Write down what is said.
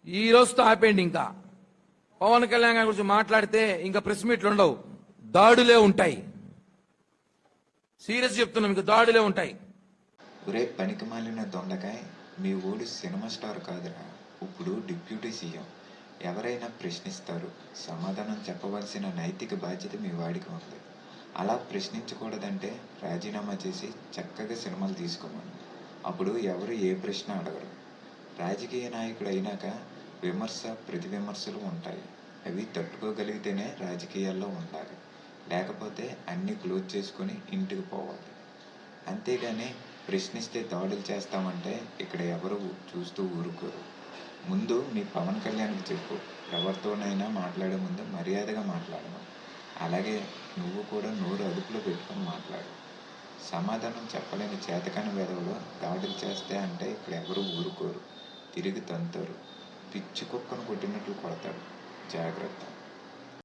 ఈ రోజుతో ఆపేయండి. ఇంకా పవన్ కళ్యాణ్ గారి గురించి మాట్లాడితే ఇంకా ప్రెస్ మీట్లు ఉండవు, దాడులే ఉంటాయి. సీరియస్ చెప్తున్నాం, ఇంకా దాడులే ఉంటాయి. ఒరే పనికి మాలిన దొండకాయ, మీ ఊడి సినిమా స్టార్ కాదురా, ఇప్పుడు డిప్యూటీ సీఎం. ఎవరైనా ప్రశ్నిస్తారు, సమాధానం చెప్పవలసిన నైతిక బాధ్యత మీ వాడికి ఉంది. అలా ప్రశ్నించకూడదంటే రాజీనామా చేసి చక్కగా సినిమాలు తీసుకోమని. అప్పుడు ఎవరు ఏ ప్రశ్న అడగరు. రాజకీయ నాయకుడు అయినాక విమర్శ ప్రతి విమర్శలు ఉంటాయి. అవి తట్టుకోగలిగితేనే రాజకీయాల్లో ఉండాలి, లేకపోతే అన్నీ క్లోజ్ చేసుకొని ఇంటికి పోవాలి. అంతేగాని ప్రశ్నిస్తే దాడులు చేస్తామంటే ఇక్కడ ఎవరు చూస్తూ ఊరుకోరు. ముందు మీ పవన్ కళ్యాణ్కి చెప్పు, ఎవరితోనైనా మాట్లాడే ముందు మర్యాదగా మాట్లాడమని. అలాగే నువ్వు కూడా నోరు అదుపులో పెట్టుకొని మాట్లాడు. సమాధానం చెప్పలేని చేతకాని వెధవలు దాడులు చేస్తే అంటే ఇక్కడ ఎవరు ఊరుకోరు, తిరిగి తంతారు, పిచ్చి కుక్కను కొట్టినట్లు కొడతారు. జాగ్రత్త.